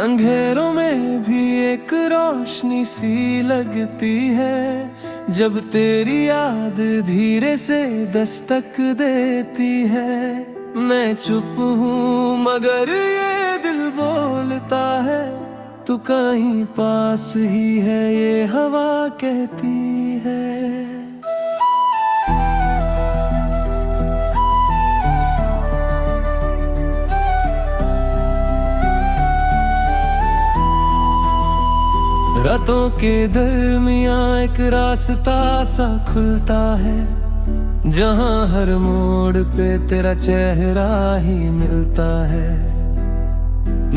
अंधेरों में भी एक रोशनी सी लगती है जब तेरी याद धीरे से दस्तक देती है। मैं चुप हूँ मगर ये दिल बोलता है, तू कहीं पास ही है ये हवा कहती है। रातों के दरमियां एक रास्ता सा खुलता है, जहां हर मोड़ पे तेरा चेहरा ही मिलता है।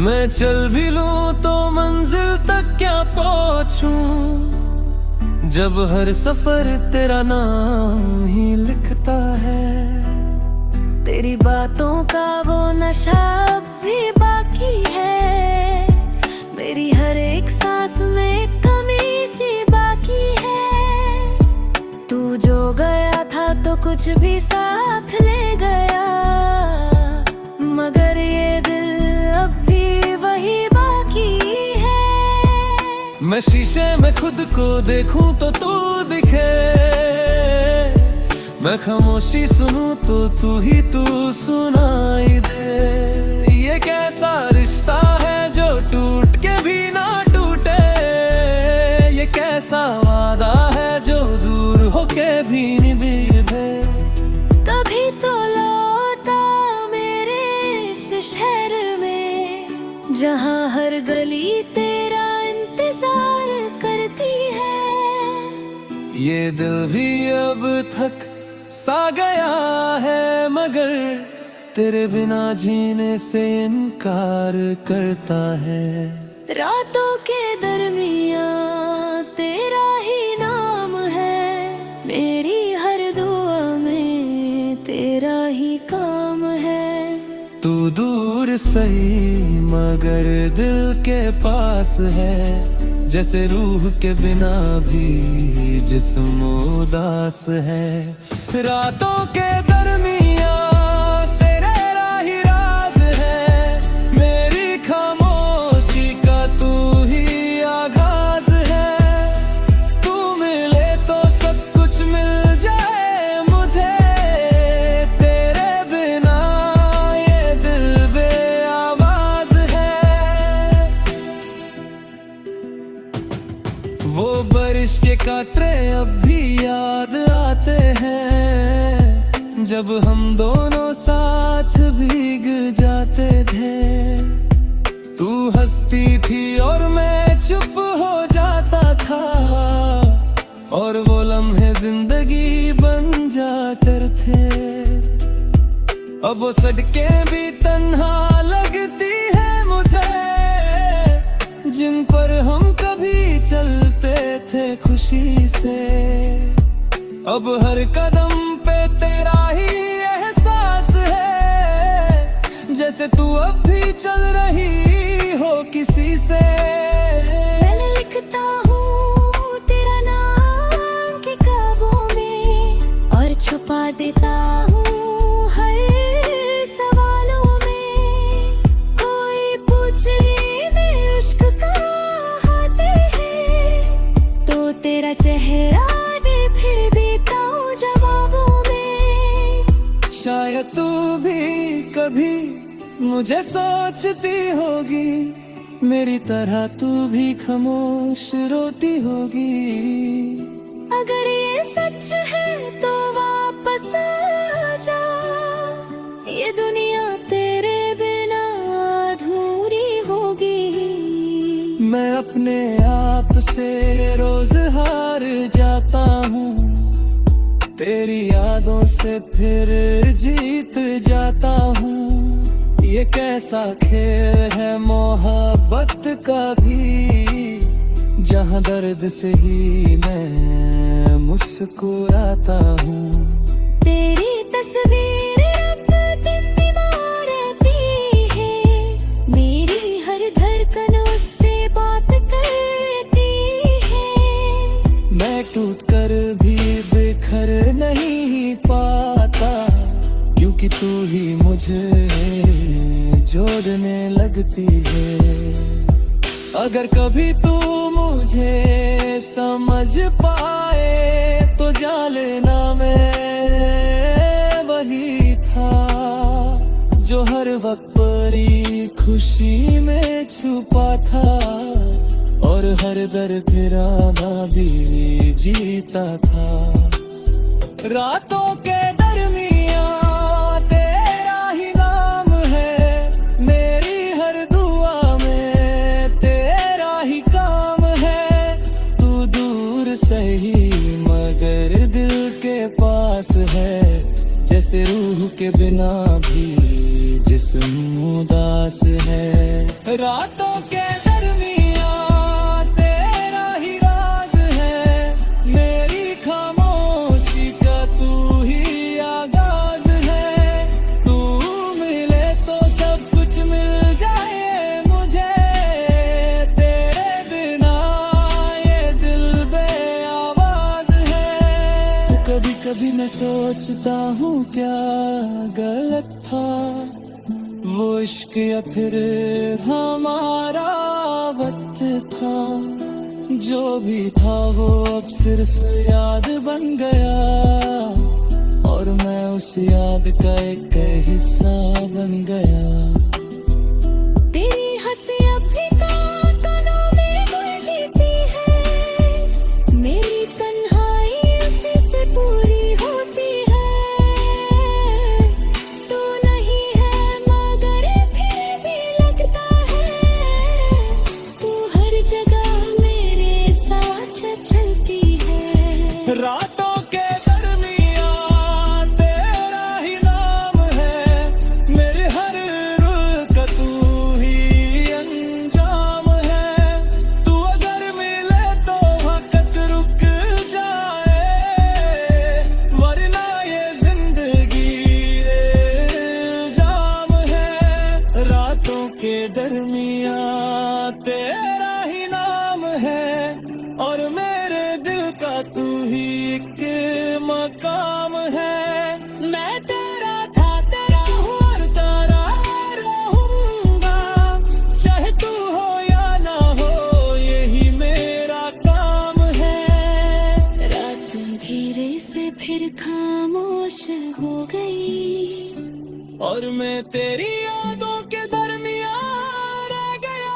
मैं चल भी लूं तो मंजिल तक क्या पहुंचूं, जब हर सफर तेरा नाम ही लिखता है। तेरी बातों का वो नशा अब भी बाकी है, मेरी हर एक सांस में कमी सी बाकी है। तू जो गया था तो कुछ भी साथ ले गया, मगर ये दिल अब भी वही बाकी है। मैं शीशे में खुद को देखूं तो तू दिखे, मैं खामोशी सुनूं तो तू ही तू सुनाई दे। ये कैसा रिश्ता है जो टूट के भी ना टूटे, ये कैसा वादा है जो दूर होके भी निभे। कभी तो लौटा मेरे इस शहर में, जहाँ हर गली तेरा इंतजार करती है। ये दिल भी अब थक सा गया है, मगर तेरे बिना जीने से इनकार करता है। रातों के दरमियां तेरा ही नाम है, मेरी हर दुआ में तेरा ही काम है। तू दूर सही मगर दिल के पास है, जैसे रूह के बिना भी जिस्म उदास है। रातों के दरमियां तेरे राही राज है, मेरी खामोशी का तू ही आगाज है। तू मिले तो सब कुछ मिल जाए मुझे, तेरे बिना ये दिल बेआवाज है। वो बारिश के कांटे अब भी याद आते हैं, जब हम दोनों साथ भीग जाते थे। तू हंसती थी और मैं चुप हो जाता था, और वो लम्हे जिंदगी बन जाते थे। अब वो सड़कें भी तन्हा लगती है मुझे, जिन पर हम कभी चलते थे खुशी से। अब हर कदम पे तेरा ही एहसास है, जैसे तू अब भी चल रही हो किसी से। मैं लिखता हूँ तेरा नाम किताबों में, और छुपा देता हूँ हर सवालों में। कोई पूछ ले मैं इश्क कहते हैं, तो तेरा चेहरा दे फिर देता हूँ जवाबों में। शायद तू भी कभी मुझे सोचती होगी, मेरी तरह तू भी खामोश रोती होगी। अगर ये सच है तो वापस आ जा, ये दुनिया तेरे बिना अधूरी होगी। मैं अपने आप से रोज हार जाता हूँ, तेरी यादों से फिर जीत जाता हूँ। ये कैसा खेल है मोहब्बत का भी, जहाँ दर्द से ही मैं मुस्कुराता हूँ। तेरी तस्वीर अब दिन बीमार रहती है, मेरी हर धड़कन उससे बात करती है। मैं टूट कर भी बिखर नहीं पाता, क्योंकि तू ही मुझे जोड़ने लगती है। अगर कभी तू मुझे समझ पाए तो जान लेना मैं वही था जो हर वक्त बड़ी खुशी में छुपा था और हर दर्द तेरा ना भी जीता था। रातों के दरमियाँ तेरा ही नाम है, मेरी हर दुआ में तेरा ही काम है। तू दूर सही मगर दिल के पास है, जैसे रूह के बिना भी जिस्म उदास है। रातों के दरमियाँ तेरा ही राज है, मेरी खामोशी का तू ही आगाज है। तू मिले तो सब कुछ मिल जाए मुझे, तेरे बिना ये दिल बेआवाज है। कभी कभी मैं सोचता हूँ क्या गलत था वो इश्क या फिर हमारा वक्त था। जो भी था वो अब सिर्फ याद बन गया और मैं उस याद का एक हिस्सा बन गया। तेरी हंसी अब भी कानों में गूंजती है, मेरी तन्हाई उसी से पूरी होती है। तू नहीं है मगर फिर भी लगता है, तू हर जगह मेरे साथ चलती है। रातों के दरमियाँ तेरा ही नाम है, मेरे हर रुख का तू ही अंजाम है। तू अगर मिले तो वक्त रुक जाए, वरना ये जिंदगी इल्जाम है। रातों के दरमियाँ तेरा ही नाम है और मेरे दिल का तू ही एक मकाम है। मैं तेरा था, तेरा हूँ और तेरा रहूंगा, चाहे तू हो या ना हो यही मेरा काम है। रात धीरे से फिर खामोश हो गई और मैं तेरी यादों के दरमियाँ रह गया।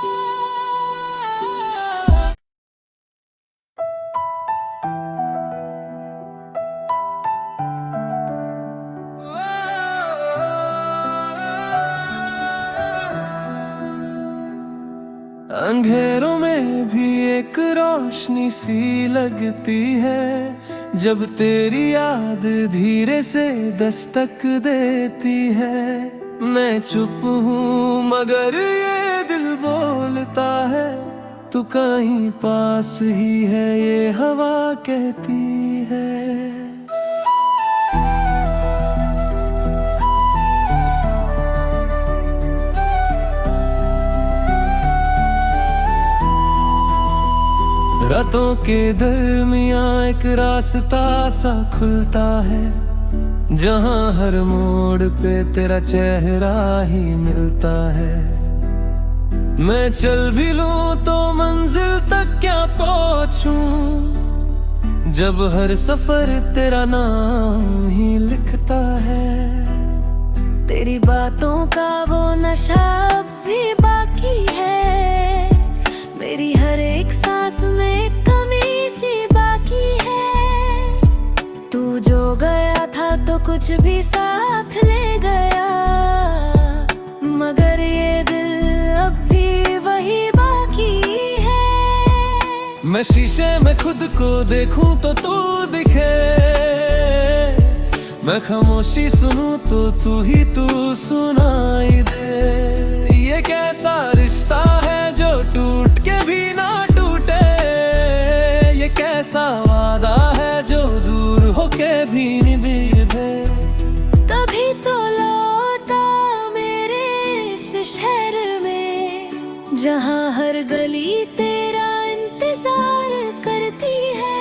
अंधेरों में भी एक रोशनी सी लगती है, जब तेरी याद धीरे से दस्तक देती है। मैं चुप हूँ मगर ये दिल बोलता है, तू कहीं पास ही है ये हवा कहती है। रातों के दरमियाँ एक रास्ता सा खुलता है, जहाँ हर मोड़ पे तेरा चेहरा ही मिलता है। मैं चल भी लूं तो मंजिल तक क्या पहुंचूं, जब हर सफर तेरा नाम ही लिखता है। तेरी बातों का वो नशा अब भी बाकी है, मेरी हर एक सांस में कमी सी बाकी है। तू जो गया था तो कुछ भी साथ ले गया, मगर ये दिल अब भी वही बाकी है। मैं शीशे में खुद को देखूं तो तू दिखे, मैं खामोशी सुनूं तो तू ही तू सुनाई दे। ये कैसा रिश्ता है जो टूट के भी ना टूटे, ये कैसा वादा है जो दूर होके भी निभे। तभी तो लौटा मेरे इस शहर में, जहाँ हर गली तेरा इंतजार करती है।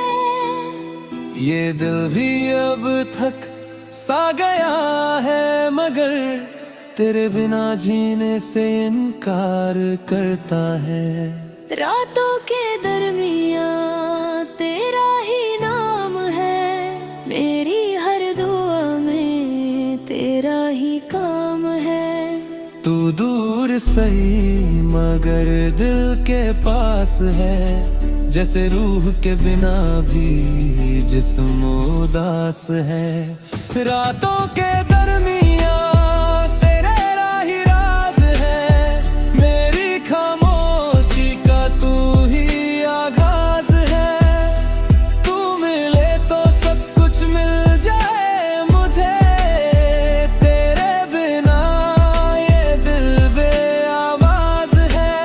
ये दिल भी अब थक सा गया है, मगर तेरे बिना जीने से इनकार करता है। रातों के दरमियाँ तेरा ही नाम है, मेरी हर दुआ में तेरा ही काम है। तू दूर सही मगर दिल के पास है, जैसे रूह के बिना भी जिस्म उदास है। रातों के दरमियाँ तेरे राही राज है, मेरी खामोशी का तू ही आगाज है। तू मिले तो सब कुछ मिल जाए मुझे, तेरे बिना ये दिल बेआवाज है।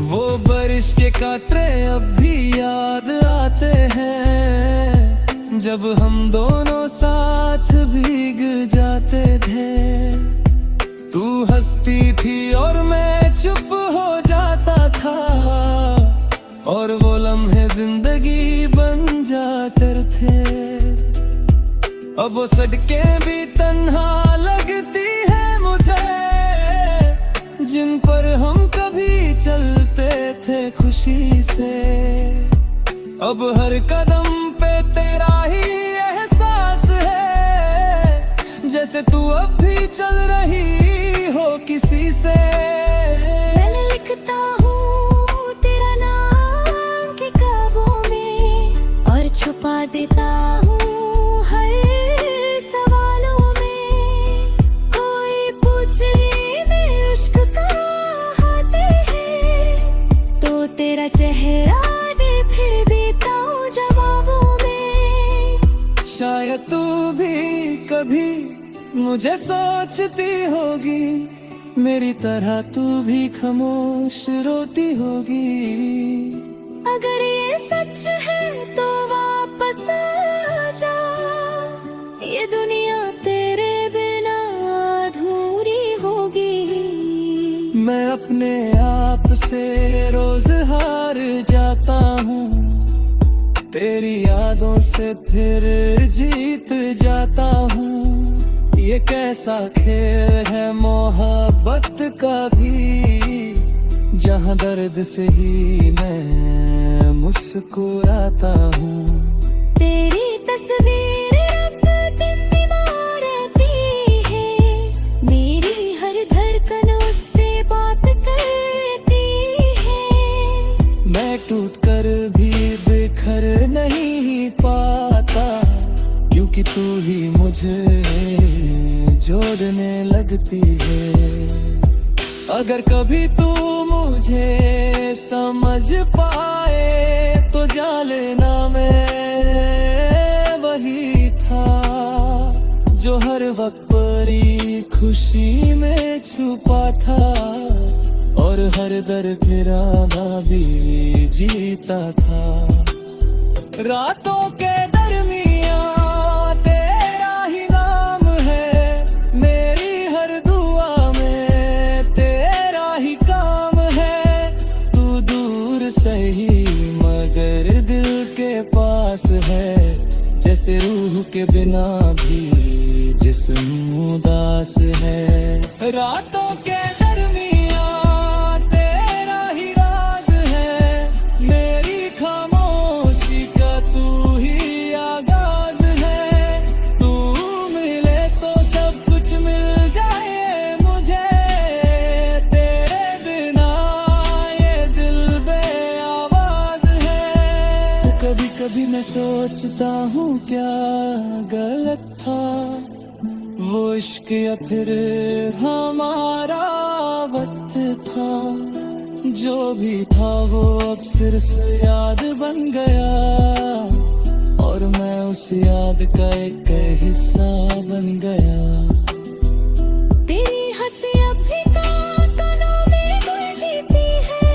वो बारिश के कांटे अब भी याद आते हैं, जब हम दोनों साथ भीग जाते थे। तू हंसती थी और मैं चुप हो जाता था, और वो लम्हे जिंदगी बन जाते थे। अब वो सड़कें भी तन्हा लगती है मुझे, जिन पर हम कभी चलते थे खुशी से। अब हर कदम पे तेरा ही एहसास है, जैसे तू अब भी चल रही हो किसी से। मैं लिखता हूँ तेरा नाम किताबों में, और छुपा देता हूँ हर सवालों में। कोई पूछे मैं इश्क कहते हैं, तो तेरा चेहरा दे फिर देता हूँ जवाबों में। शायद तू भी कभी मुझे सोचती होगी, मेरी तरह तू भी खामोश रोती होगी। अगर ये सच है तो वापस आ जा, ये दुनिया तेरे बिना अधूरी होगी। मैं अपने आप से रोज हार जाता हूँ, तेरी यादों से फिर जीत जाता हूँ। ये कैसा खेल है मोहब्बत का भी, जहाँ दर्द से ही मैं मुस्कुराता हूँ। तेरी तस्वीर अब दिन बीमार आती है, मेरी हर धड़कन उससे बात करती है। मैं टूट कर भी बिखर नहीं पाता, क्योंकि तू ही मुझे जोड़ने लगती है। अगर कभी तू मुझे समझ पाए तो जान लेना मैं वही था, जो हर वक्त बड़ी खुशी में छुपा था, और हर दर्द गिराना भी जीता था। रातों के दरमियाँ तेरा ही नाम है, मेरी हर दुआ में तेरा ही काम है। तू दूर सही मगर दिल के पास है, जैसे रूह के बिना भी जिस्म उदास है। रातों के दरमियाँ तेरा ही राज है, मेरी खामोशी का तू ही आगाज है। तू मिले तो सब कुछ मिल जाए मुझे, तेरे बिना ये दिल बेआवाज है। तो कभी कभी मैं सोचता हूँ क्या गलत था, वो इश्क या फिर हमारा वक्त था। जो भी था वो अब सिर्फ याद बन गया, और मैं उस याद का एक हिस्सा बन गया। तेरी हंसी अब भी कानों में गूंजती है,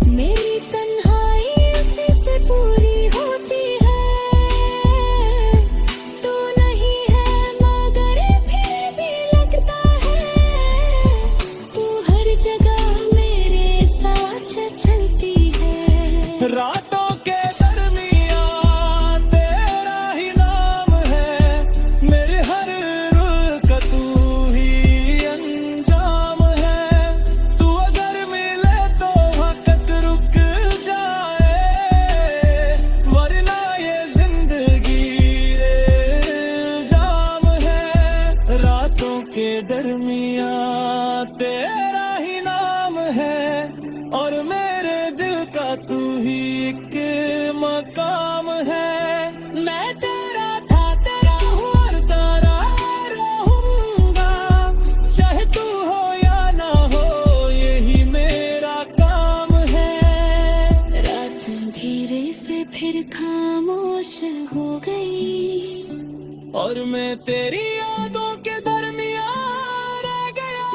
मेरी तन्हाई उसी से पूरी होती है। तू नहीं है मगर फिर भी लगता है, तू हर जगह मेरे साथ चलती है। रातों के दरमियाँ तेरा ही नाम है, मेरे हर और मेरे दिल का तू ही एक मकाम है। मैं तेरा था, तेरा हूँ और तेरा रहूंगा, चाहे तू हो या ना हो, यही मेरा काम है। रात धीरे से फिर खामोश हो गई और मैं तेरी यादों के दरमियान रह गया।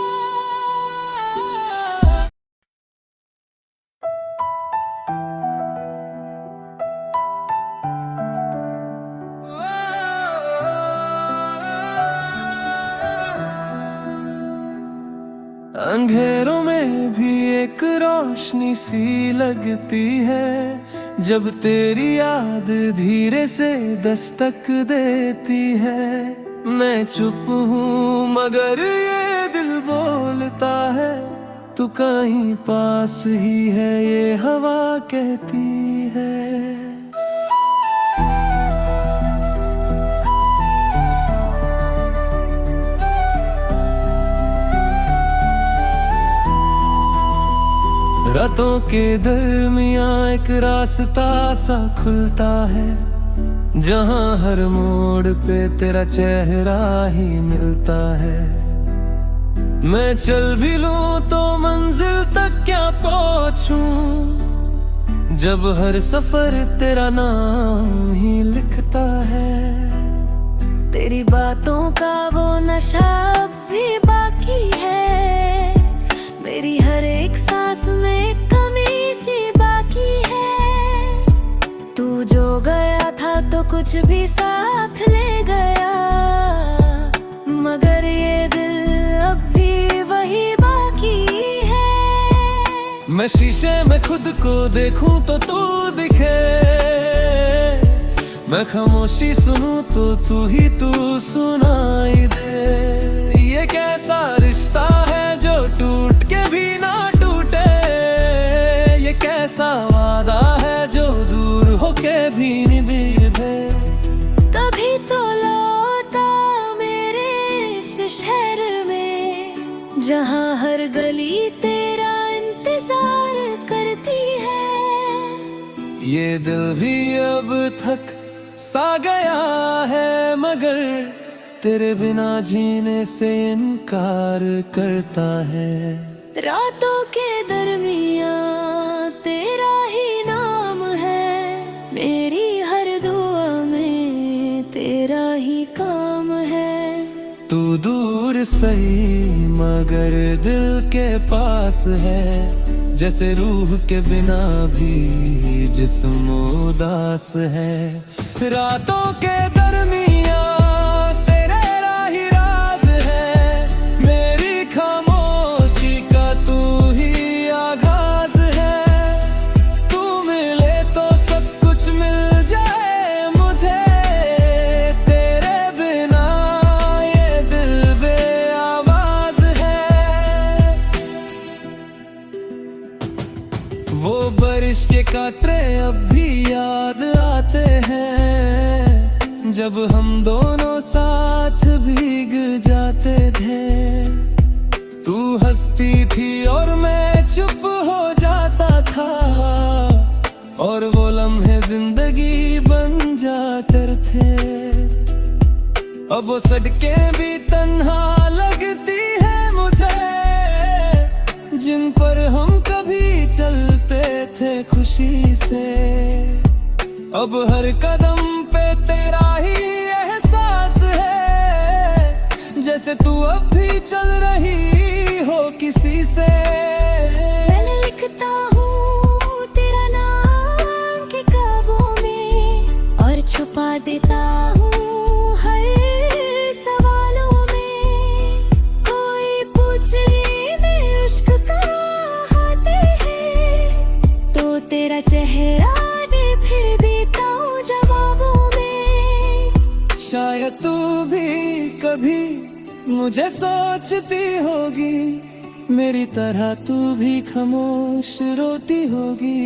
अंधेरों में भी एक रोशनी सी लगती है, जब तेरी याद धीरे से दस्तक देती है। मैं चुप हूँ मगर ये दिल बोलता है, तू कहीं पास ही है, ये हवा कहती है। रातों के दरमियां एक रास्ता सा खुलता है, जहां हर मोड़ पे तेरा चेहरा ही मिलता है। मैं चल भी लूं तो मंजिल तक क्या पहुंचूं, जब हर सफर तेरा नाम ही लिखता है। तेरी बातों का वो नशा अब भी बाकी है, मेरी हर एक सांस में कमी सी बाकी है। तू जो गया था तो कुछ भी साथ ले गया, मगर ये दिल अब भी वही बाकी है। मैं शीशे में खुद को देखूं तो तू दिखे, मैं खामोशी सुनूं तो तू ही तू सुनाई दे। ये कैसा रिश्ता है जो टूट के भी ना टूटे, ये कैसा वादा है जो दूर होके भी निभे। कभी तो लौटा मेरे इस शहर में, जहाँ हर गली तेरा इंतजार करती है। ये दिल भी अब थक सा गया है, मगर तेरे बिना जीने से इनकार करता है। रातों के दरमियां तेरा ही नाम है, मेरी हर दुआ में तेरा ही काम है। तू दूर सही मगर दिल के पास है, जैसे रूह के बिना भी जिस्म उदास है। रातों के दरमियां तेरे राही राज है, मेरी खामोशी का तू ही आगाज है। तू मिले तो सब कुछ मिल जाए मुझे, तेरे बिना ये दिल बेआवाज है। वो बारिश के कांटे अब भी याद आते हैं, जब हम दोनों साथ भीग जाते थे। तू हंसती थी और मैं चुप हो जाता था, और वो लम्हे जिंदगी बन जाते थे। अब वो सड़कें भी तन्हा लगती है मुझे, जिन पर हम कभी चलते थे खुशी से। अब हर कदम पे तेरा ही एहसास है, जैसे तू अब भी चल रही हो किसी से। मैं लिखता हूँ तेरा नाम किताबों में, और छुपा देता हूँ हर सवालों में। कोई पूछे मैं इश्क कहते हैं, तो तेरा चेहरा दे फिर देता हूँ जवाबों में। शायद तू भी कभी मुझे सोचती होगी, मेरी तरह तू भी खामोश रोती होगी।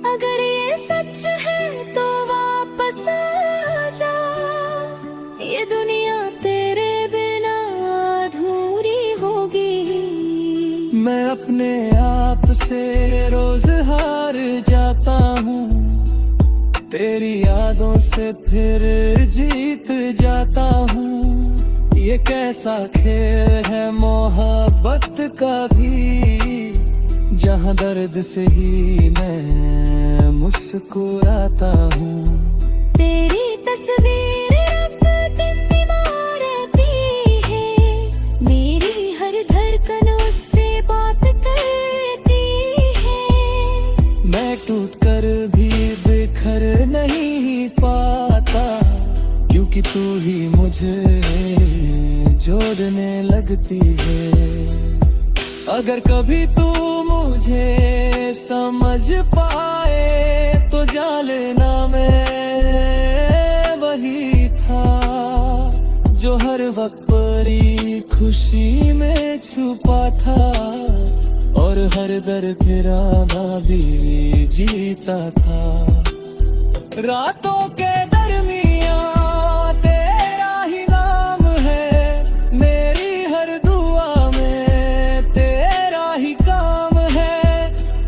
अगर ये सच है तो वापस आ जा, ये दुनिया तेरे बिना अधूरी होगी। मैं अपने आप से रोज हार जाता हूँ, तेरी यादों से फिर जीत जाता हूँ। ये कैसा खेल है मोहब्बत का भी, जहाँ दर्द से ही मैं मुस्कुराता हूँ। तेरी तस्वीर अब दिन दीवार पे है, मेरी हर धड़कन उससे बात करती है। मैं टूट कर भी बिखर नहीं पाता, क्योंकि तू ही मुझे जोड़ने लगती है। अगर कभी तू मुझे समझ पाए तो जान लेना मैं वही था, जो हर वक्त परी खुशी में छुपा था, और हर दर्द तेरा भी जीता था। रातों के दरमियाँ तेरा ही नाम है, मेरी हर दुआ में तेरा ही काम है।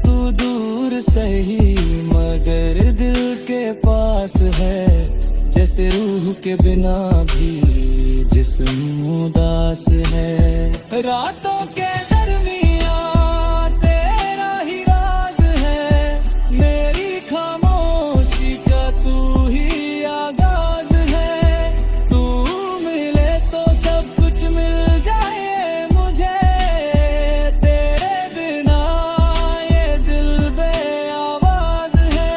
तू दूर सही मगर दिल के पास है, जैसे रूह के बिना भी जिस्म उदास है। रातों के दरमियाँ तेरा ही राज है, मेरी खामोशी का तू ही आगाज है। तू मिले तो सब कुछ मिल जाए मुझे, तेरे बिना ये दिल बेआवाज है।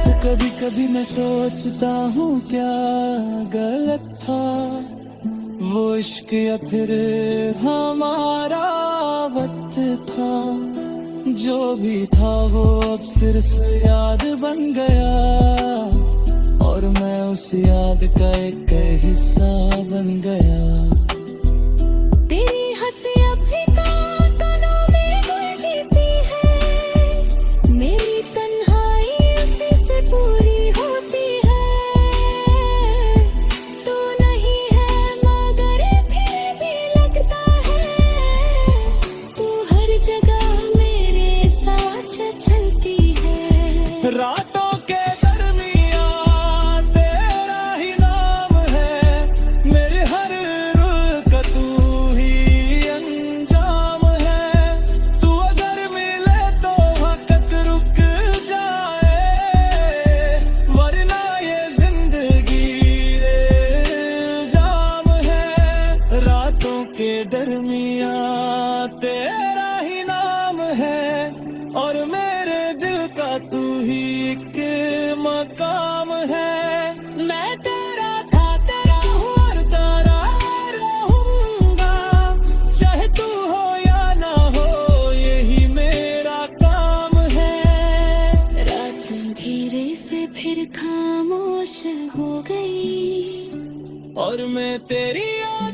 तो कभी कभी मैं सोचता हूँ क्या गलत था, वो इश्क या फिर हमारा वक्त था। जो भी था वो अब सिर्फ याद बन गया, और मैं उस याद का एक हिस्सा बन गया। तेरी हंसी अब भी कानों में गूंजती है, मेरी तन्हाई उसी से पूरी होती है। तू नहीं है मगर फिर भी लगता है, तू हर जगह मेरे साथ चलती है। रातों के दरमियाँ तेरा ही नाम है, मेरे हर रुख का तू ही अंजाम है। तू अगर मिले तो वक्त रुक जाए, वरना ये जिंदगी इल्जाम है। रातों के दरमियाँ तेरा ही नाम है, और मेरे दिल का तू ही एक मकाम है। मैं तेरा था, तेरा हूँ और तेरा रहूंगा, चाहे तू हो या ना हो यही मेरा काम है। रात धीरे से फिर खामोश हो गई, और मैं तेरी याद